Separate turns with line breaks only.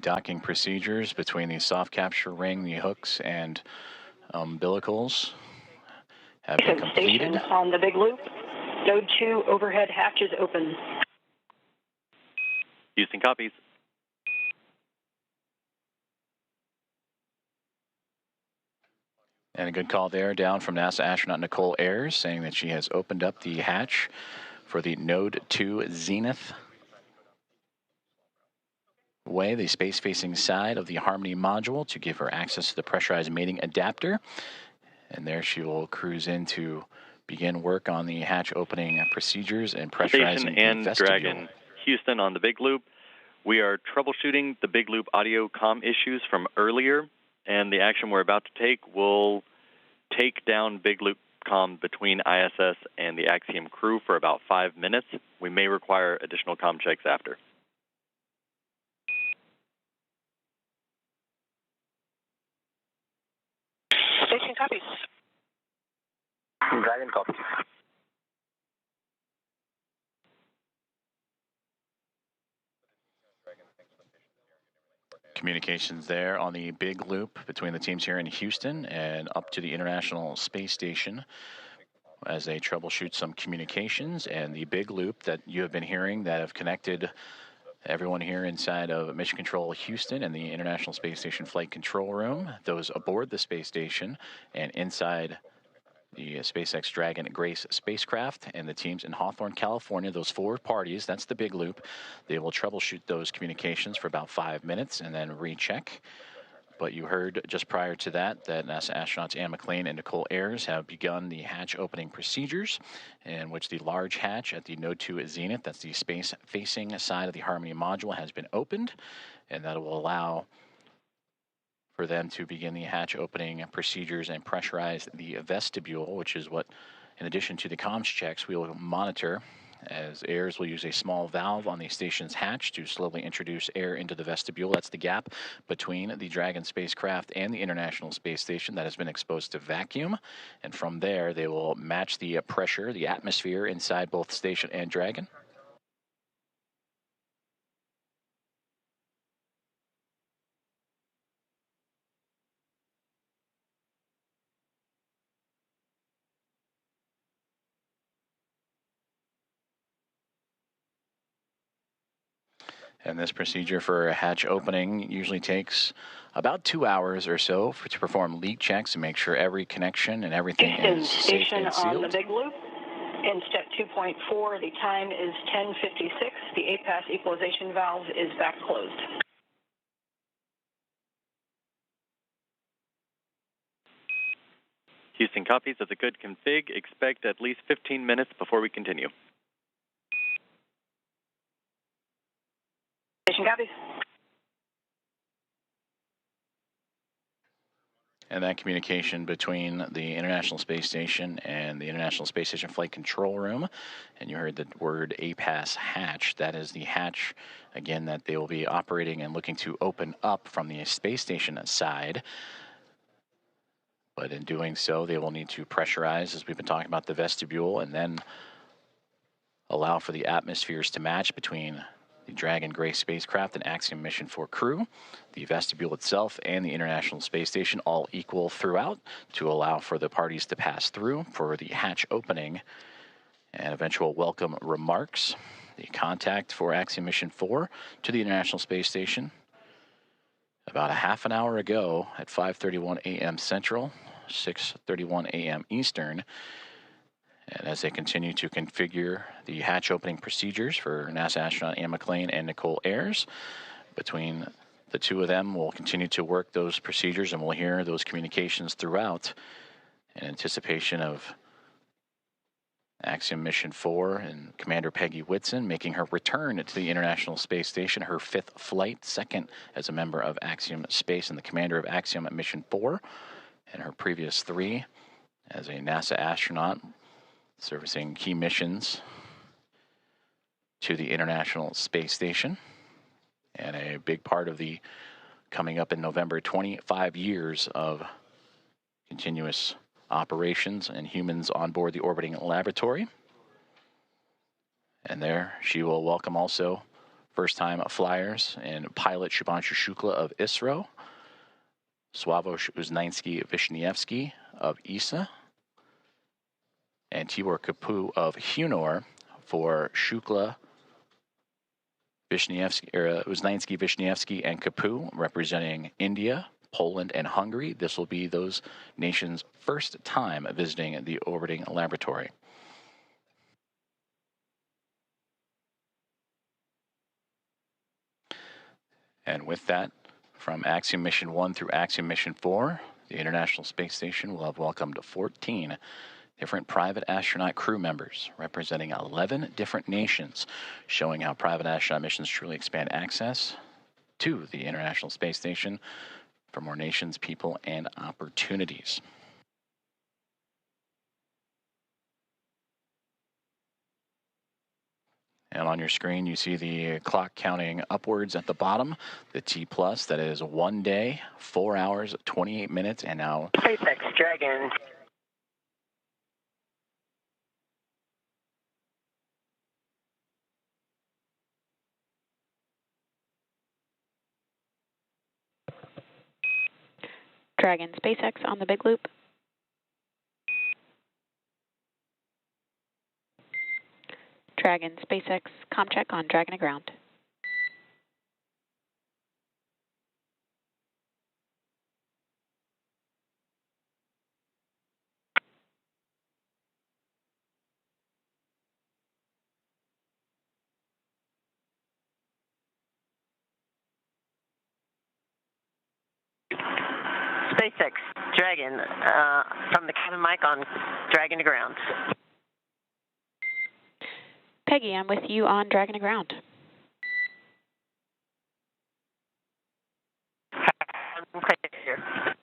docking procedures between the soft capture ring, the hooks, and umbilicals have been completed.
Station on the big loop. Node 2 overhead hatch is open.
Houston copies.
And a good call there down from NASA astronaut Nicole Ayers, saying that she has opened up the hatch for the Node 2 Zenith way, the space-facing side of the Harmony module, to give her access to the pressurized mating adapter. And there she will cruise in to begin work on the hatch opening procedures and pressurizing
Station and
the vestibule.
Dragon, Houston on the big loop. We are troubleshooting the big loop audio comm issues from earlier, and the action we're about to take will take down big loop comm between ISS and the Axiom crew for about 5 minutes. We may require additional comm checks after.
Station copies.
Dragon copies.
Communications there on the big loop between the teams here in Houston and up to the International Space Station as they troubleshoot some communications. And the big loop that you have been hearing that have connected everyone here inside of Mission Control Houston and the International Space Station Flight Control Room, those aboard the space station and inside the SpaceX Dragon Grace spacecraft, and the teams in Hawthorne, California, those 4 parties, that's the big loop. They will troubleshoot those communications for about 5 minutes and then recheck. But you heard just prior to that NASA astronauts Anne McLean and Nicole Ayers have begun the hatch opening procedures, in which the large hatch at the Node 2 Zenith, that's the space-facing side of the Harmony module, has been opened, and that will allow for them to begin the hatch opening procedures and pressurize the vestibule, which is what, in addition to the comms checks, we will monitor, as Ayers will use a small valve on the station's hatch to slowly introduce air into the vestibule. That's the gap between the Dragon spacecraft and the International Space Station that has been exposed to vacuum. And from there, they will match the pressure, the atmosphere inside both station and Dragon. And this procedure for a hatch opening usually takes about 2 hours or so to perform leak checks and make sure every connection and everything is safe and sealed.
On the big loop. In step 2.4, the time is 10:56. The APAS equalization valve is back closed.
Houston copies. That's a good config. Expect at least 15 minutes before we continue.
Station copies.
And that communication between the International Space Station and the International Space Station Flight Control Room, and you heard the word APAS hatch. That is the hatch, again, that they will be operating and looking to open up from the space station side. But in doing so, they will need to pressurize, as we've been talking about, the vestibule, and then allow for the atmospheres to match between the Dragon Grace spacecraft and Axiom Mission 4 crew, the vestibule itself, and the International Space Station, all equal throughout, to allow for the parties to pass through for the hatch opening and eventual welcome remarks. The contact for Axiom Mission 4 to the International Space Station about a half an hour ago at 5:31 a.m. Central, 6:31 a.m. Eastern. And as they continue to configure the hatch opening procedures for NASA astronaut Anne McLean and Nicole Ayers, between the two of them, we'll continue to work those procedures, and we'll hear those communications throughout in anticipation of Axiom Mission 4 and Commander Peggy Whitson making her return to the International Space Station, her 5th flight, 2nd as a member of Axiom Space and the commander of Axiom Mission 4, and her previous 3 as a NASA astronaut, servicing key missions to the International Space Station. And a big part of the coming up in November, 25 years of continuous operations and humans on board the orbiting laboratory. And there she will welcome also first-time flyers and pilot Shubhanshu Shukla of ISRO, Sławomir Uznański-Wiśniewski of ESA, and Tibor Kapu of Hunor for Shukla, Uznański-Wiśniewski, and Kapu, representing India, Poland, and Hungary. This will be those nations' first time visiting the orbiting laboratory. And with that, from Axiom Mission 1 through Axiom Mission 4, the International Space Station will have welcomed 14 different private astronaut crew members representing 11 different nations, showing how private astronaut missions truly expand access to the International Space Station for more nations, people, and opportunities. And on your screen, you see the clock counting upwards at the bottom, the T+, that is 1 day, 4 hours, 28 minutes, and now
SpaceX Dragon.
Dragon SpaceX on the big loop. Dragon SpaceX ComCheck on Dragon to ground.
SpaceX Dragon from the cabin mic on Dragon to ground.
Peggy, I'm with you on Dragon to ground.
Okay, here.